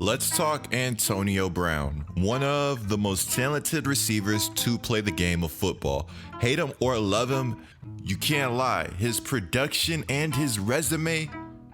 Let's talk Antonio Brown, one of the most talented receivers to play the game of football. Hate him or love him, you can't lie. His production and his resume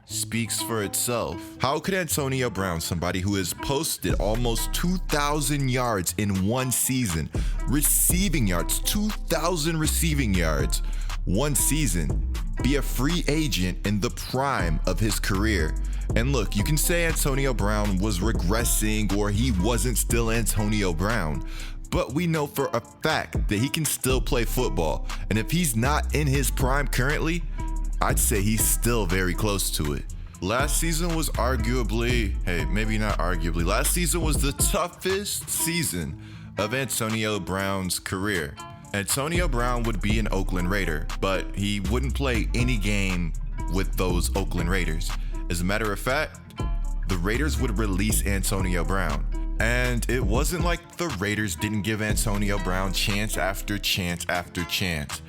speaks for itself. How could Antonio Brown, somebody who has posted almost 2,000 yards in one season, receiving yards, 2,000 receiving yards, one season, be a free agent in the prime of his career? And look, you can say Antonio Brown was regressing or he wasn't still Antonio Brown, but we know for a fact that he can still play football. And if he's not in his prime currently, I'd say he's still very close to it. Last season was arguably, last season was the toughest season of Antonio Brown's career. Antonio Brown would be an Oakland Raider, but he wouldn't play any game with those Oakland Raiders. As a matter of fact, the Raiders would release Antonio Brown. And it wasn't like the Raiders didn't give Antonio Brown chance after chance after chance.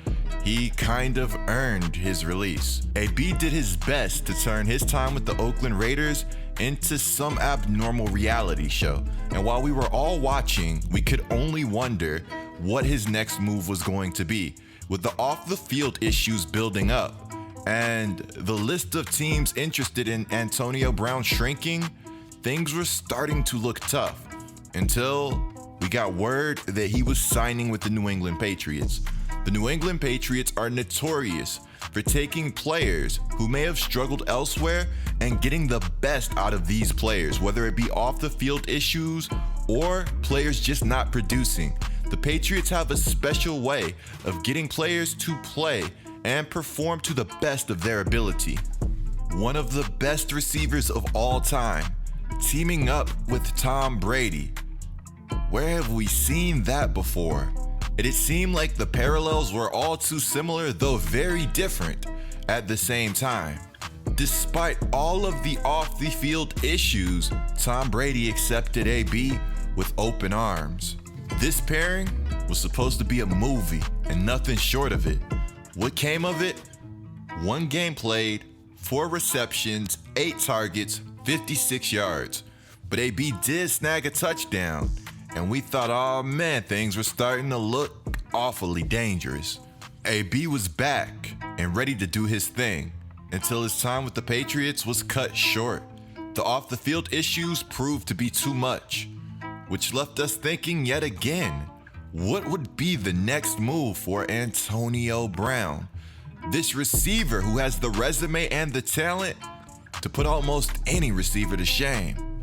He kind of earned his release. AB did his best to turn his time with the Oakland Raiders into some abnormal reality show. And while we were all watching, we could only wonder what his next move was going to be, with the off-the-field issues building up. And the list of teams interested in Antonio Brown shrinking, things were starting to look tough until we got word that he was signing with the New England Patriots. The New England Patriots are notorious for taking players who may have struggled elsewhere and getting the best out of these players, whether it be off the field issues or players just not producing. The Patriots have a special way of getting players to play and perform to the best of their ability. One of the best receivers of all time, teaming up with Tom Brady. Where have we seen that before? It seemed like the parallels were all too similar, though very different at the same time. Despite all of the off-the-field issues, Tom Brady accepted AB with open arms. This pairing was supposed to be a movie and nothing short of it. What came of it? One game played, 4 receptions, 8 targets, 56 yards. But AB did snag a touchdown, and we thought, oh man, things were starting to look awfully dangerous. AB was back and ready to do his thing until his time with the Patriots was cut short. The off-the-field issues proved to be too much, which left us thinking yet again, what would be the next move for Antonio Brown? This receiver who has the resume and the talent to put almost any receiver to shame.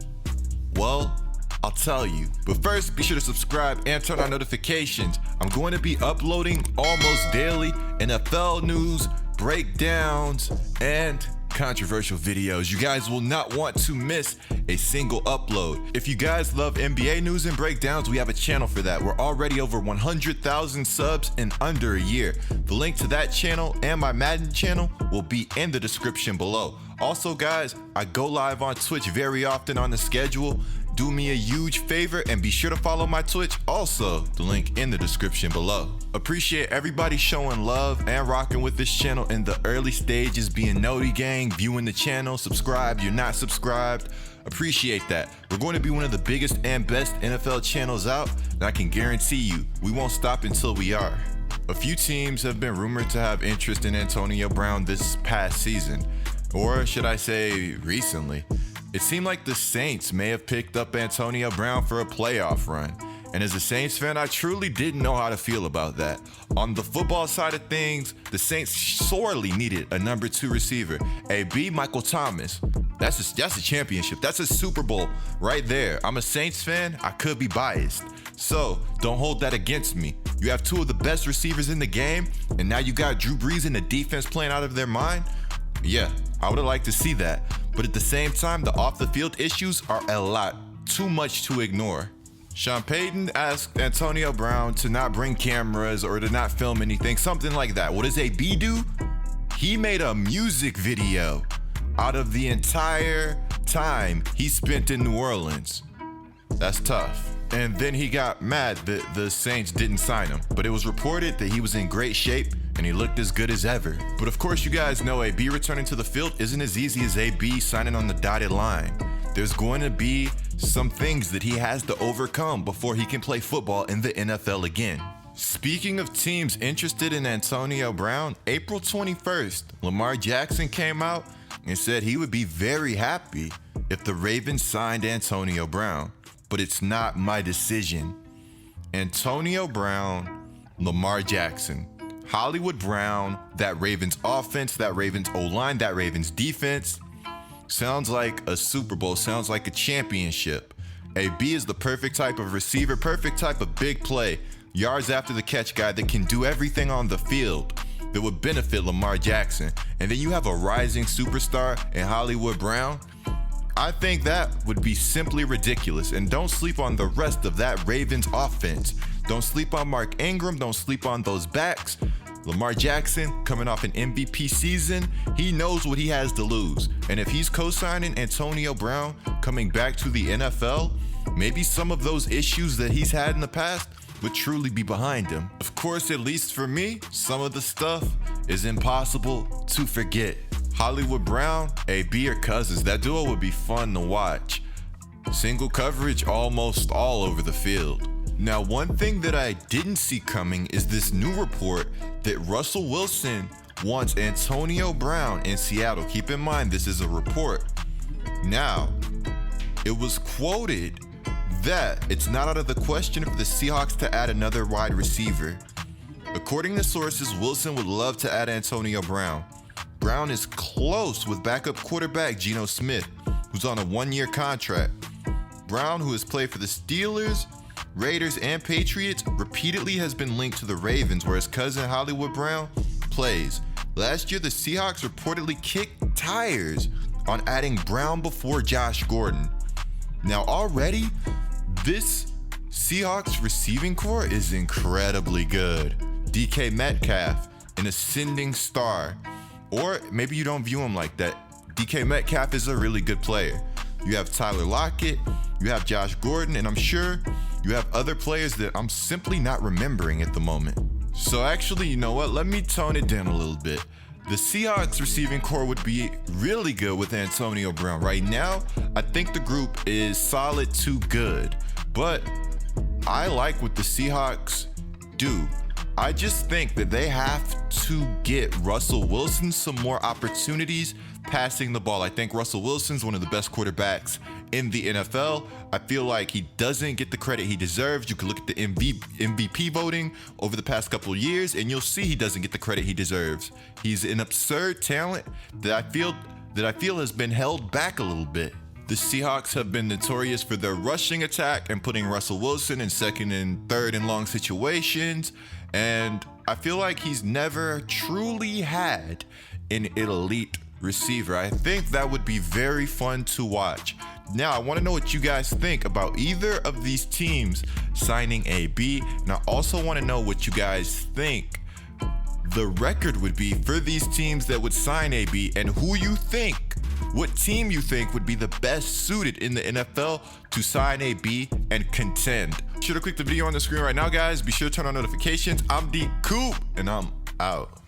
Well, I'll tell you. But first, be sure to subscribe and turn on notifications. I'm going to be uploading almost daily NFL news, breakdowns, and controversial videos. You guys will not want to miss a single upload. If you guys love NBA news and breakdowns, we have a channel for that. We're already over 100,000 subs in under a year. The link to that channel and my Madden channel will be in the description below. Also guys, I go live on Twitch very often on the schedule. Do me a huge favor and be sure to follow my Twitch, also the link in the description below. Appreciate everybody showing love and rocking with this channel in the early stages, being Noti Gang, viewing the channel, subscribed, you're not subscribed. Appreciate that. We're going to be one of the biggest and best NFL channels out, and I can guarantee you, we won't stop until we are. A few teams have been rumored to have interest in Antonio Brown this past season, or should I say recently. It seemed like the Saints may have picked up Antonio Brown for a playoff run. And as a Saints fan, I truly didn't know how to feel about that. On the football side of things, the Saints sorely needed a number 2 receiver. AB Michael Thomas. That's a championship. That's a Super Bowl right there. I'm a Saints fan. I could be biased. So don't hold that against me. You have 2 of the best receivers in the game, and now you got Drew Brees and the defense playing out of their mind. Yeah, I would have liked to see that. But at the same time, the off-the-field issues are a lot, too much to ignore. Sean Payton asked Antonio Brown to not bring cameras or to not film anything, something like that. What does AB do? He made a music video out of the entire time he spent in New Orleans. That's tough. And then he got mad that the Saints didn't sign him. But it was reported that he was in great shape and he looked as good as ever. But of course, you guys know AB returning to the field isn't as easy as AB signing on the dotted line. There's going to be some things that he has to overcome before he can play football in the NFL again. Speaking of teams interested in Antonio Brown, April 21st, Lamar Jackson came out and said he would be very happy if the Ravens signed Antonio Brown, but it's not my decision. Antonio Brown, Lamar Jackson, Hollywood Brown, that Ravens offense, that Ravens O-line, that Ravens defense, sounds like a Super Bowl, sounds like a championship. AB is the perfect type of receiver, perfect type of big play, yards after the catch guy that can do everything on the field that would benefit Lamar Jackson. And then you have a rising superstar in Hollywood Brown. I think that would be simply ridiculous. And don't sleep on the rest of that Ravens offense. Don't sleep on Mark Ingram. Don't sleep on those backs. Lamar Jackson, coming off an MVP season, he knows what he has to lose. And if he's co-signing Antonio Brown coming back to the NFL, maybe some of those issues that he's had in the past would truly be behind him. Of course, at least for me, some of the stuff is impossible to forget. Hollywood Brown, AB or Cousins, that duo would be fun to watch. Single coverage almost all over the field. Now, one thing that I didn't see coming is this new report that Russell Wilson wants Antonio Brown in Seattle. Keep in mind, this is a report. Now, it was quoted that it's not out of the question for the Seahawks to add another wide receiver. According to sources, Wilson would love to add Antonio Brown. Brown is close with backup quarterback Geno Smith, who's on a one-year contract. Brown, who has played for the Steelers, Raiders, and Patriots, repeatedly has been linked to the Ravens, where his cousin Hollywood Brown plays. Last year, the Seahawks reportedly kicked tires on adding Brown before Josh Gordon. Now already, this Seahawks receiving core is incredibly good. DK Metcalf, an ascending star. Or maybe you don't view him like that. DK Metcalf is a really good player. You have Tyler Lockett, you have Josh Gordon, and I'm sure you have other players that I'm simply not remembering at the moment. So actually, you know what? Let me tone it down a little bit. The Seahawks receiving core would be really good with Antonio Brown. Right now, I think the group is solid to good, but I like what the Seahawks do. I just think that they have to get Russell Wilson some more opportunities passing the ball. I think Russell Wilson's one of the best quarterbacks in the NFL. I feel like he doesn't get the credit he deserves. You can look at the MVP voting over the past couple of years, and you'll see he doesn't get the credit he deserves. He's an absurd talent that I feel has been held back a little bit. The Seahawks have been notorious for their rushing attack and putting Russell Wilson in second and third and long situations. And I feel like he's never truly had an elite receiver. I think that would be very fun to watch. Now, I want to know what you guys think about either of these teams signing AB. And I also want to know what you guys think the record would be for these teams that would sign AB, and what team you think would be the best suited in the NFL to sign AB and contend. Be sure to click the video on the screen right now, guys. Be sure to turn on notifications. I'm D Coop, and I'm out.